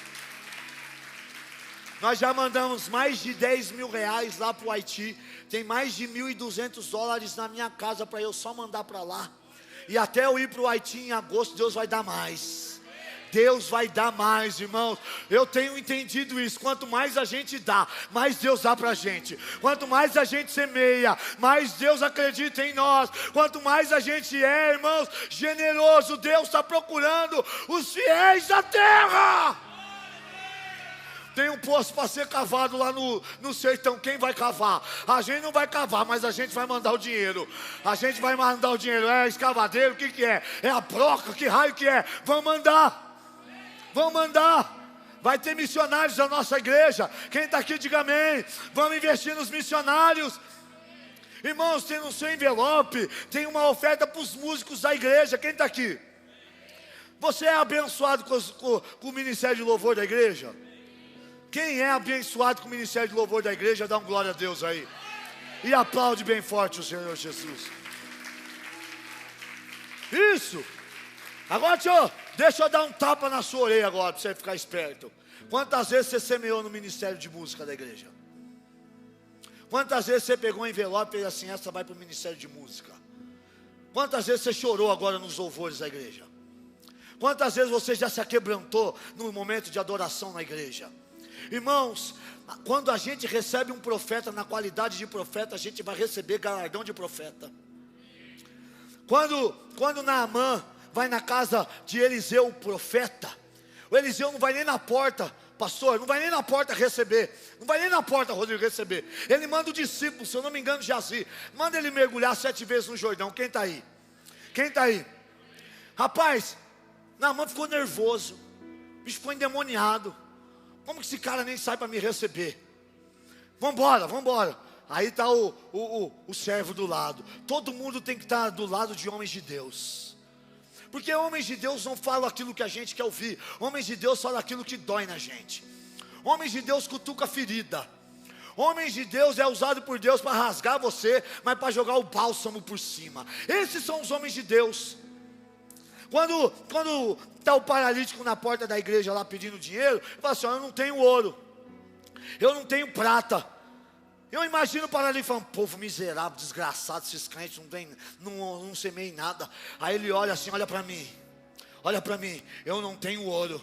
Nós já mandamos mais de R$10.000 lá para o Haiti. Tem mais de $1.200 na minha casa para eu só mandar para lá. E até eu ir para o Haiti em agosto, Deus vai dar mais. Deus vai dar mais, irmãos. Eu tenho entendido isso. Quanto mais a gente dá, mais Deus dá para a gente. Quanto mais a gente semeia, mais Deus acredita em nós. Quanto mais a gente é, irmãos, generoso, Deus está procurando os fiéis da terra. Tem um poço para ser cavado lá no sertão. Quem vai cavar? A gente não vai cavar, mas a gente vai mandar o dinheiro. A gente vai mandar o dinheiro. É escavadeiro, o que é? É a broca, que raio que é? Vamos mandar. Vamos mandar. Vai ter missionários da nossa igreja. Quem está aqui, diga amém. Vamos investir nos missionários. Irmãos, tem no seu envelope, tem uma oferta para os músicos da igreja. Quem está aqui? Você é abençoado com o ministério de louvor da igreja? Quem é abençoado com o ministério de louvor da igreja, dá um glória a Deus aí. E aplaude bem forte o Senhor Jesus. Isso. Agora deixa eu dar um tapa na sua orelha agora, para você ficar esperto. Quantas vezes você semeou no ministério de música da igreja? Quantas vezes você pegou um envelope e fez assim, essa vai para o ministério de música? Quantas vezes você chorou agora nos louvores da igreja? Quantas vezes você já se aquebrantou no momento de adoração na igreja? Irmãos, quando a gente recebe um profeta na qualidade de profeta, a gente vai receber galardão de profeta. Quando Naamã vai na casa de Eliseu, o profeta, o Eliseu não vai nem na porta, pastor, não vai nem na porta receber, não vai nem na porta, Rodrigo, receber. Ele manda o discípulo, se eu não me engano, Jazi, manda ele mergulhar 7 vezes no Jordão. Quem está aí? Quem está aí? Rapaz, Naamã ficou nervoso, o bicho ficou endemoniado. Como que esse cara nem sai para me receber? Vambora. Aí está o servo do lado. Todo mundo tem que estar do lado de homens de Deus. Porque homens de Deus não falam aquilo que a gente quer ouvir. Homens de Deus falam aquilo que dói na gente. Homens de Deus cutuca a ferida. Homens de Deus é usado por Deus para rasgar você, mas para jogar o bálsamo por cima. Esses são os homens de Deus. Quando está o paralítico na porta da igreja lá pedindo dinheiro, ele fala assim, eu não tenho ouro, eu não tenho prata. Eu imagino o paralítico falando, povo miserável, desgraçado, esses crentes não semeiem nada. Aí ele olha assim, olha para mim, eu não tenho ouro,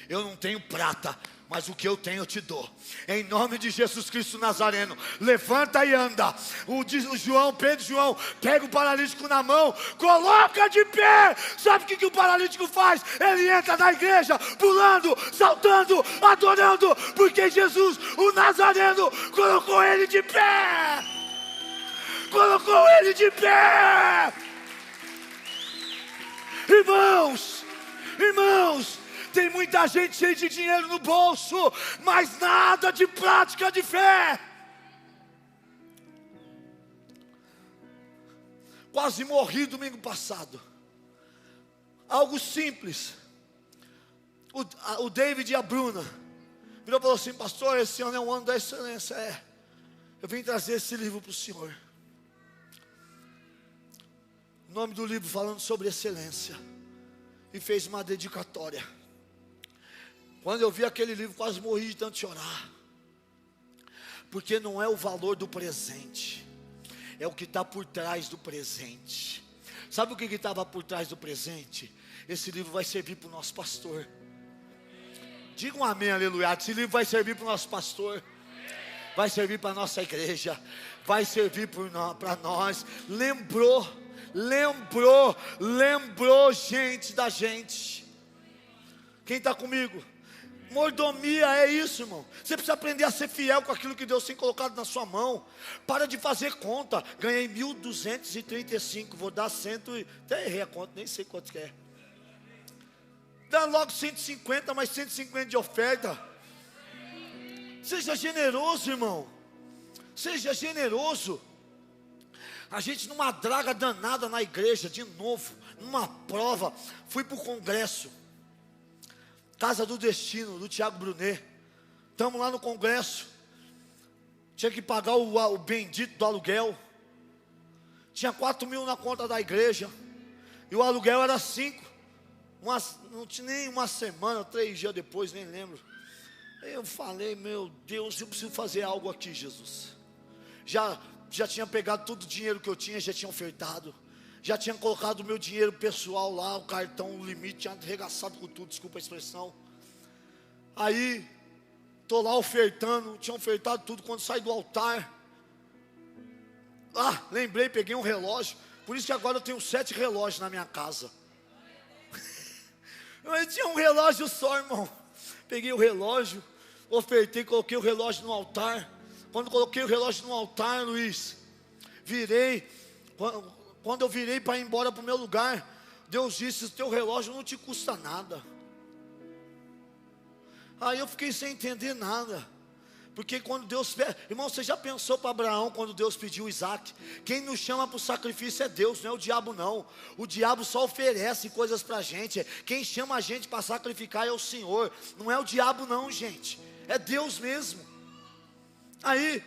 eu não tenho prata, mas o que eu tenho eu te dou. Em nome de Jesus Cristo Nazareno, levanta e anda. Pedro e João, pega o paralítico na mão, coloca de pé. Sabe o que o paralítico faz? Ele entra na igreja, pulando, saltando, adorando, porque Jesus, o Nazareno, colocou ele de pé. Colocou ele de pé. Irmãos, tem muita gente cheia de dinheiro no bolso, mas nada de prática de fé. Quase morri domingo passado. Algo simples. O David e a Bruna virou e falou assim, pastor, esse ano é um ano da excelência. Eu vim trazer esse livro para o senhor. O nome do livro falando sobre excelência. E fez uma dedicatória. Quando eu vi aquele livro, quase morri de tanto chorar. Porque não é o valor do presente, é o que está por trás do presente. Sabe o que estava por trás do presente? Esse livro vai servir para o nosso pastor. Diga um amém, aleluia. Esse livro vai servir para o nosso pastor, vai servir para a nossa igreja, vai servir para nós. Lembrou gente da gente. Quem está comigo? Mordomia é isso, irmão. Você precisa aprender a ser fiel com aquilo que Deus tem colocado na sua mão. Para de fazer conta. Ganhei 1.235, vou dar 100. Até errei a conta, nem sei quanto que é. Dá logo 150, mais 150 de oferta. Seja generoso, irmão. Seja generoso. A gente numa draga danada na igreja, de novo, numa prova. Fui para o congresso. Casa do Destino, do Tiago Brunet. Estamos lá no congresso. Tinha que pagar o bendito do aluguel. Tinha 4 mil na conta da igreja. E o aluguel era 5. Não tinha nem uma semana, 3 dias depois, nem lembro. Eu falei, meu Deus, eu preciso fazer algo aqui, Jesus. Já tinha pegado todo o dinheiro que eu tinha, já tinha ofertado. Já tinha colocado o meu dinheiro pessoal lá, o cartão, o limite, tinha arregaçado com tudo, desculpa a expressão. Aí, estou lá ofertando, tinha ofertado tudo. Quando saí do altar, lembrei, peguei um relógio. Por isso que agora eu tenho 7 relógios na minha casa. Eu tinha um relógio só, irmão. Peguei o relógio, ofertei, coloquei o relógio no altar. Quando coloquei o relógio no altar, Luiz, virei. Quando eu virei para ir embora para o meu lugar, Deus disse: o teu relógio não te custa nada. Aí eu fiquei sem entender nada. Porque quando Deus pede, irmão, você já pensou para Abraão quando Deus pediu Isaac? Quem nos chama para o sacrifício é Deus, não é o diabo não. O diabo só oferece coisas para a gente. Quem chama a gente para sacrificar é o Senhor, não é o diabo não, gente. É Deus mesmo. Aí,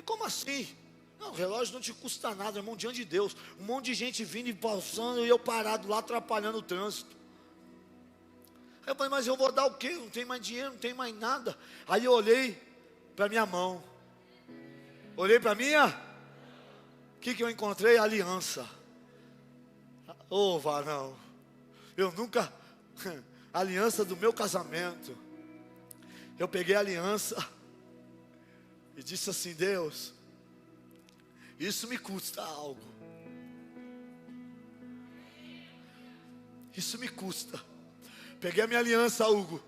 como assim? Não, o relógio não te custa nada, irmão, diante de Deus. Um monte de gente vindo e passando e eu parado lá atrapalhando o trânsito. Aí eu falei, mas eu vou dar o quê? Não tem mais dinheiro, não tem mais nada. Aí eu olhei para minha mão. Olhei para minha. O que eu encontrei? Aliança. Varão. Eu nunca. Aliança do meu casamento. Eu peguei a aliança e disse assim: Deus, isso me custa algo. Isso me custa. Peguei a minha aliança, Hugo,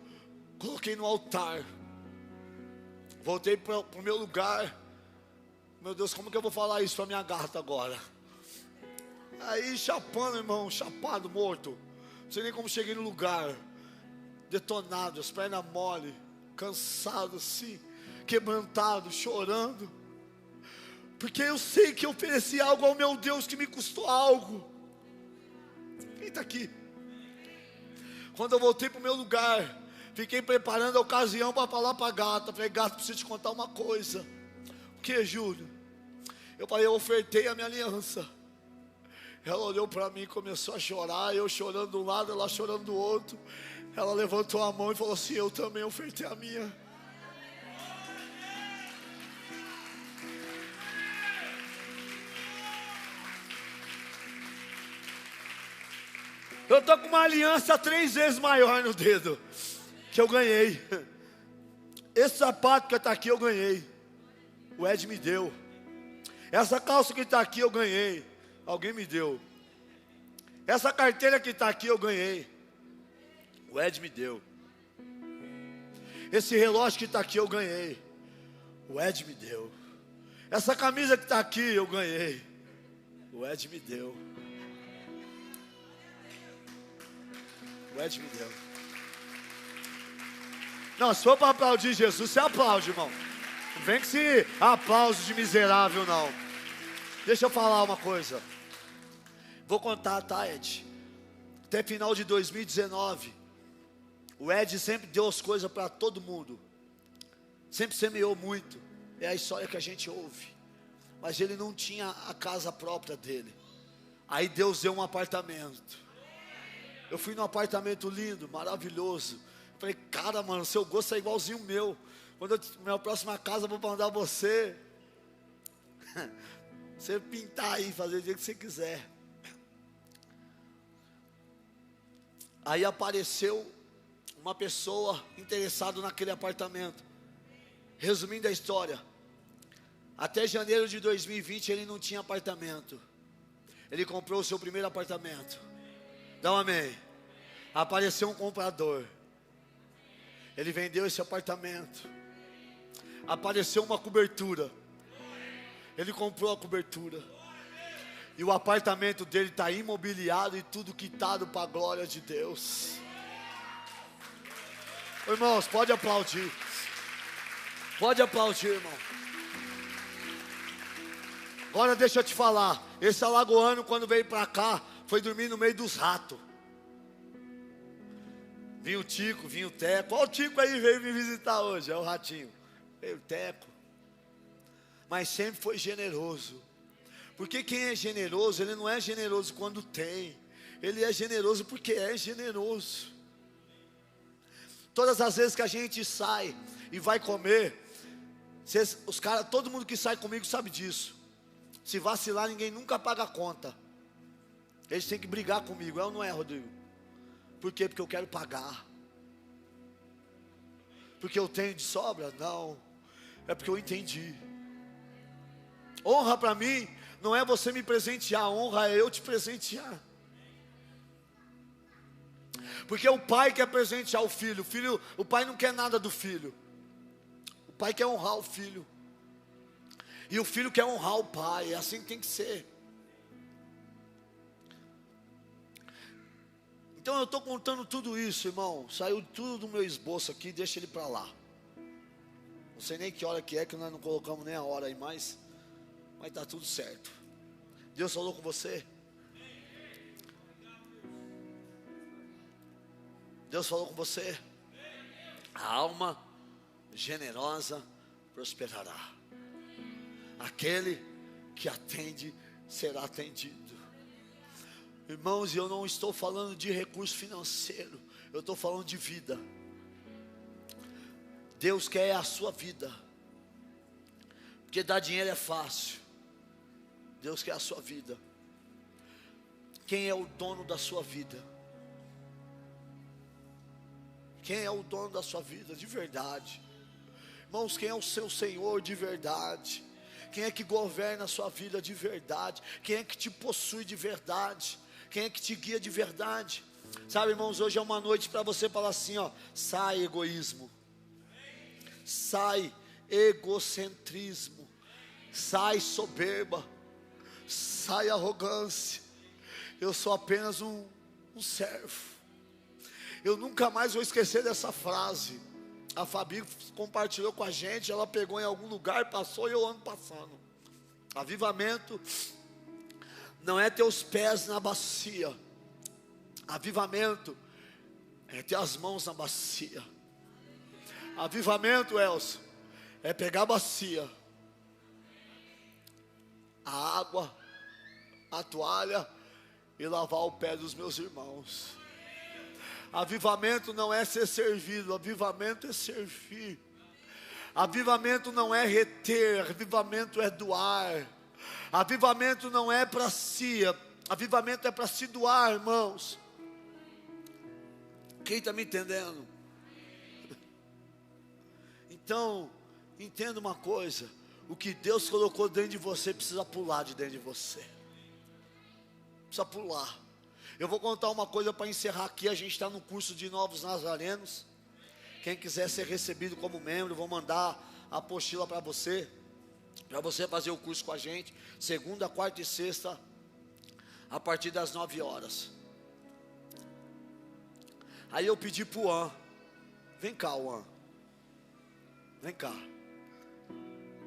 coloquei no altar. Voltei para o meu lugar. Meu Deus, como que eu vou falar isso para minha gata agora? Aí chapando, irmão, chapado, morto. Não sei nem como cheguei no lugar. Detonado, as pernas mole, cansado assim, quebrantado, chorando. Porque eu sei que eu ofereci algo ao meu Deus que me custou algo. Quem está aqui? Quando eu voltei para o meu lugar, fiquei preparando a ocasião para falar para a gata. Falei: gata, preciso te contar uma coisa. O que, Júlio? Eu falei: eu ofertei a minha aliança. Ela olhou para mim e começou a chorar. Eu chorando de um lado, ela chorando do outro. Ela levantou a mão e falou assim: eu também ofertei a minha. Eu estou com uma aliança 3 vezes maior no dedo, que eu ganhei. Esse sapato que está aqui eu ganhei. O Ed me deu. Essa calça que está aqui eu ganhei. Alguém me deu. Essa carteira que está aqui eu ganhei. O Ed me deu. Esse relógio que está aqui eu ganhei. O Ed me deu. Essa camisa que está aqui eu ganhei. O Ed me deu. O Ed me deu. Não, se for para aplaudir Jesus, você aplaude, irmão. Não vem com esse aplauso de miserável, não. Deixa eu falar uma coisa. Vou contar, tá, Ed? Até final de 2019, o Ed sempre deu as coisas para todo mundo. Sempre semeou muito. É a história que a gente ouve. Mas ele não tinha a casa própria dele. Aí Deus deu um apartamento. Eu fui num apartamento lindo, maravilhoso. Falei: cara, mano, seu gosto é igualzinho o meu. Quando eu minha próxima casa eu vou mandar você. Você pintar aí, fazer o dia que você quiser. Aí apareceu uma pessoa interessada naquele apartamento. Resumindo a história, até janeiro de 2020 ele não tinha apartamento. Ele comprou o seu primeiro apartamento. Dá um amém. Apareceu um comprador. Ele vendeu esse apartamento. Apareceu uma cobertura. Ele comprou a cobertura. E o apartamento dele está imobiliado e tudo quitado para a glória de Deus. Irmãos, pode aplaudir. Pode aplaudir, irmão. Agora deixa eu te falar. Esse alagoano, quando veio para cá, foi dormir no meio dos ratos. Vinha o Tico, vinha o Teco. Olha o Tico aí, veio me visitar hoje. É o ratinho. Veio o Teco. Mas sempre foi generoso. Porque quem é generoso, ele não é generoso quando tem. Ele é generoso porque é generoso. Todas as vezes que a gente sai e vai comer, todo mundo que sai comigo sabe disso. Se vacilar, ninguém nunca paga a conta. Eles têm que brigar comigo, é ou não é, Rodrigo? Por quê? Porque eu quero pagar. Porque eu tenho de sobra? Não, é porque eu entendi. Honra para mim não é você me presentear, honra é eu te presentear. Porque o pai quer presentear o filho, o pai não quer nada do filho. O pai quer honrar o filho. E o filho quer honrar o pai, é assim que tem que ser. Então eu estou contando tudo isso, irmão. Saiu tudo do meu esboço aqui, deixa ele para lá. Não sei nem que hora que é, que nós não colocamos nem a hora aí mais. Mas está tudo certo. Deus falou com você? Deus falou com você? A alma generosa prosperará. Aquele que atende será atendido. Irmãos, eu não estou falando de recurso financeiro, eu estou falando de vida. Deus quer a sua vida. Porque dar dinheiro é fácil. Deus quer a sua vida. Quem é o dono da sua vida? Quem é o dono da sua vida de verdade? Irmãos, quem é o seu Senhor de verdade? Quem é que governa a sua vida de verdade? Quem é que te possui de verdade? Quem é que te guia de verdade? Sabe, irmãos, hoje é uma noite para você falar assim, ó: sai egoísmo, sai egocentrismo, sai soberba, sai arrogância. Eu sou apenas um servo. Eu nunca mais vou esquecer dessa frase. A Fabi compartilhou com a gente, ela pegou em algum lugar, passou e eu ando passando. Avivamento não é ter os pés na bacia. Avivamento é ter as mãos na bacia. Avivamento, Elcio, é pegar a bacia, a água, a toalha e lavar o pé dos meus irmãos. Avivamento não é ser servido, avivamento é servir. Avivamento não é reter, avivamento é doar. Avivamento não é para si, avivamento é para se doar, irmãos. Quem está me entendendo? Então, entenda uma coisa: o que Deus colocou dentro de você precisa pular de dentro de você. Precisa pular. Eu vou contar uma coisa para encerrar aqui. A gente está no curso de Novos Nazarenos. Quem quiser ser recebido como membro, vou mandar a apostila para você fazer o curso com a gente, segunda, quarta e sexta, a partir das 9 horas. Aí eu pedi para o An: vem cá, An, vem cá.